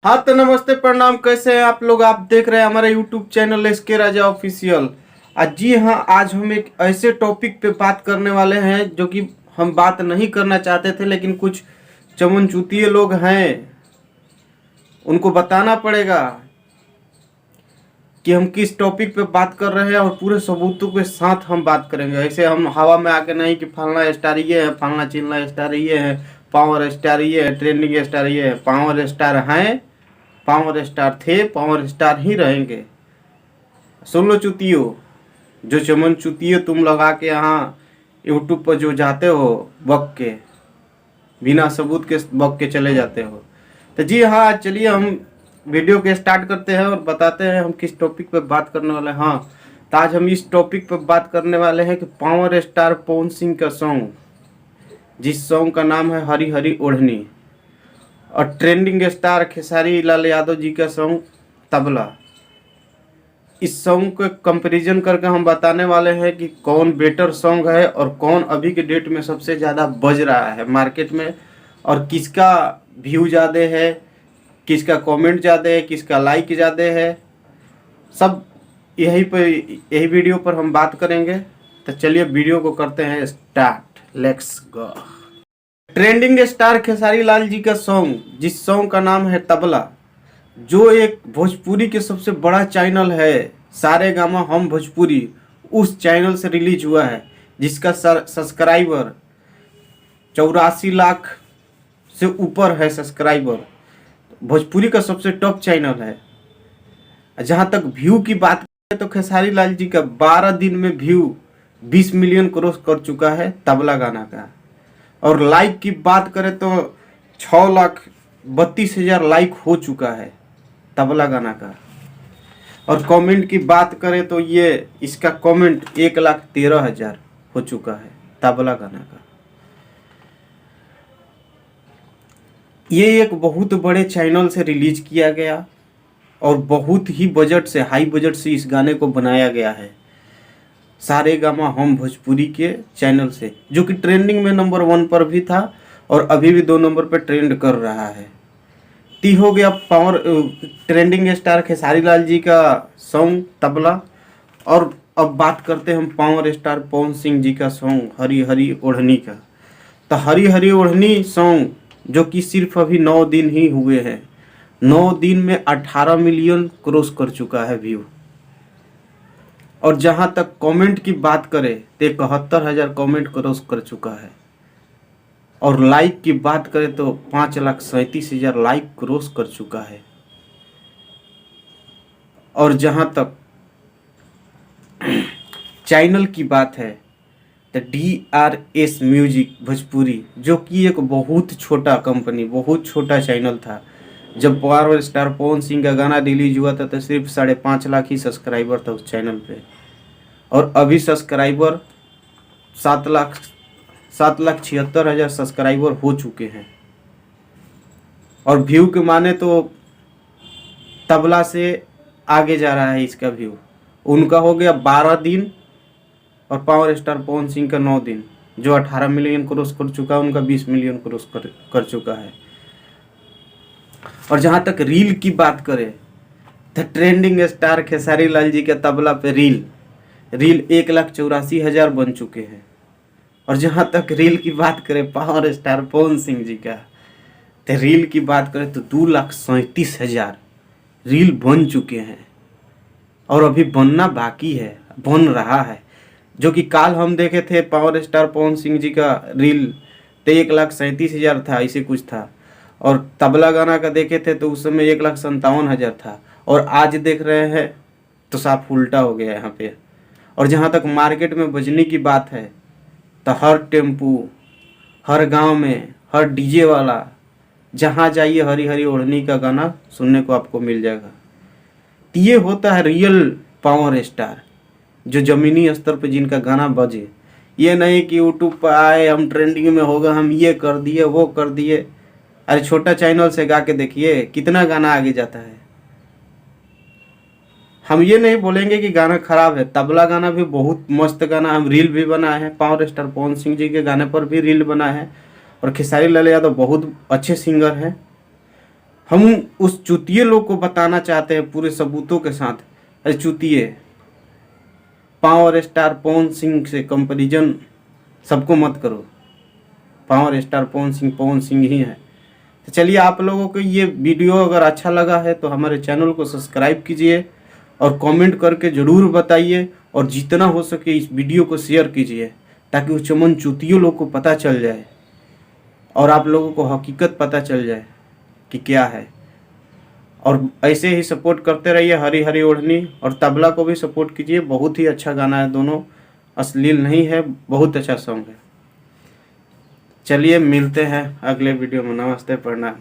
हाँ तो नमस्ते प्रणाम, कैसे हैं आप लोग। आप देख रहे हैं हमारे यूट्यूब चैनल एसके राजा ऑफिशियल। आज जी हाँ, आज हम एक ऐसे टॉपिक पे बात करने वाले हैं जो कि हम बात नहीं करना चाहते थे, लेकिन कुछ चमनचूतिए लोग हैं, उनको बताना पड़ेगा कि हम किस टॉपिक पे बात कर रहे हैं और पूरे सबूतों के साथ हम बात करेंगे। ऐसे हम हवा में आके नहीं कि फलना स्टार ये है, फलना चिलना स्टार ये है, पावर स्टार ये है, ट्रेंडिंग स्टार ये है। पावर स्टार हैं, पावर स्टार थे, पावर स्टार ही रहेंगे। सुन लो चुतियो, जो चमन चुतियो तुम लगा के यहाँ यूट्यूब पर जो जाते हो बक के, बिना सबूत के बक के चले जाते हो। तो जी हाँ, चलिए हम वीडियो के स्टार्ट करते हैं और बताते हैं हम किस टॉपिक पे बात करने वाले हैं। हाँ, तो आज हम इस टॉपिक पे बात करने वाले हैं कि पावर स्टार पवन सिंह का सॉन्ग, जिस सॉन्ग का नाम है हरी हरी ओढ़नी, और ट्रेंडिंग स्टार खेसारी लाल यादव जी का सॉन्ग तबला। इस सॉन्ग को कंपैरिजन करके हम बताने वाले हैं कि कौन बेटर सॉन्ग है और कौन अभी के डेट में सबसे ज़्यादा बज रहा है मार्केट में, और किसका व्यू ज़्यादा है, किसका कमेंट ज़्यादा है, किसका लाइक ज़्यादा है। सब यही वीडियो पर हम बात करेंगे। तो चलिए वीडियो को करते हैं start, let's go. Trending star Khesari Lal ji का सॉन्ग, जिस सॉन्ग का नाम है तबला, जो एक भोजपुरी के सबसे बड़ा चैनल है सारे गामा हम भोजपुरी, उस चैनल से रिलीज हुआ है, जिसका सब्सक्राइबर 84 लाख से ऊपर है सब्सक्राइबर। भोजपुरी का सबसे टॉप चैनल है। जहाँ तक व्यू की बात करें तो खेसारी लाल जी का 12 दिन में व्यू 20 मिलियन क्रॉस कर चुका है तबला गाना का। और लाइक की बात करें तो 6,32,000 लाइक हो चुका है तबला गाना का। और कमेंट की बात करें तो ये इसका कमेंट 1,13,000 हो चुका है तबला गाना का। ये एक बहुत बड़े चैनल से रिलीज किया गया और बहुत ही बजट से, हाई बजट से इस गाने को बनाया गया है सारे गामा हम भोजपुरी के चैनल से, जो कि ट्रेंडिंग में नंबर 1 पर भी था और अभी भी 2 नंबर पर ट्रेंड कर रहा है। ती हो गया power trending star Khesari Lal ji का सॉन्ग तबला। और अब बात करते हैं हम पावर स्टार पवन सिंह जी का सॉन्ग हरी हरी ओढ़नी का। तो हरी हरी ओढ़नी सॉन्ग, जो कि सिर्फ अभी 9 दिन ही हुए हैं, 9 दिन में 18 मिलियन क्रॉस कर चुका है व्यू। और जहां तक कमेंट की बात करें तो 71,000 कमेंट क्रॉस कर चुका है। और लाइक की बात करें तो 5,37,000 लाइक क्रॉस कर चुका है। और जहां तक चैनल की बात है तो DRS म्यूजिक भोजपुरी, जो कि एक बहुत छोटा कंपनी, बहुत छोटा चैनल था। जब पावर स्टार पवन सिंह का गाना रिलीज हुआ था तो सिर्फ 5.5 लाख ही सब्सक्राइबर था उस चैनल पे, और अभी सब्सक्राइबर 7,76,000 सब्सक्राइबर हो चुके हैं। और व्यू के माने तो तबला से आगे जा रहा है इसका व्यू। उनका हो गया 12 दिन और पावर स्टार पवन सिंह का 9 दिन, जो 18 मिलियन क्रॉस कर चुका है, उनका 20 मिलियन क्रॉस कर चुका है। और जहाँ तक रील की बात करें तो ट्रेंडिंग स्टार खेसारी लाल जी के तबला पे रील 1,84,000 बन चुके हैं। और जहाँ तक रील की बात करें पावर स्टार पवन सिंह जी का, तो रील की बात करें तो 2,37,000 रील बन चुके हैं। और अभी बनना बाकी है, बन रहा है। जो कि काल हम देखे थे पावर स्टार पवन सिंह जी का रील तो 1,37,000 था, ऐसे कुछ था। और तबला गाना का देखे थे तो उस समय 1,57,000 था। और आज देख रहे हैं तो साफ उल्टा हो गया यहाँ पे। और जहाँ तक मार्केट में बजने की बात है तो हर टेम्पू, हर गांव में, हर डीजे वाला, जहाँ जाइए हरी हरी ओढ़नी का गाना सुनने को आपको मिल जाएगा। ये होता है रियल पावर स्टार, जो ज़मीनी स्तर पे जिनका गाना बजे। ये नहीं कि यूट्यूब पर आए हम ट्रेंडिंग में होगा, हम ये कर दिए वो कर दिए। अरे छोटा चैनल से गा के देखिए कितना गाना आगे जाता है। हम ये नहीं बोलेंगे कि गाना खराब है, तबला गाना भी बहुत मस्त गाना, हम रील भी बनाए हैं। पावर स्टार पवन सिंह जी के गाने पर भी रील बना है। और खेसारी लाल यादव बहुत अच्छे सिंगर हैं। हम उस चूतिए लोग को बताना चाहते हैं पूरे सबूतों के साथ, अरे चूतिए, पावर स्टार पवन सिंह से कंपैरिजन सबको मत करो। पावर स्टार पवन सिंह ही है। तो चलिए, आप लोगों को ये वीडियो अगर अच्छा लगा है तो हमारे चैनल को सब्सक्राइब कीजिए और कमेंट करके ज़रूर बताइए, और जितना हो सके इस वीडियो को शेयर कीजिए ताकि उस चमन चूतियों लोग को पता चल जाए और आप लोगों को हकीकत पता चल जाए कि क्या है। और ऐसे ही सपोर्ट करते रहिए। हरी हरी ओढ़नी और तबला को भी सपोर्ट कीजिए, बहुत ही अच्छा गाना है, दोनों अश्लील नहीं है, बहुत अच्छा सॉन्ग है। चलिए मिलते हैं अगले वीडियो में। नमस्ते, प्रणाम।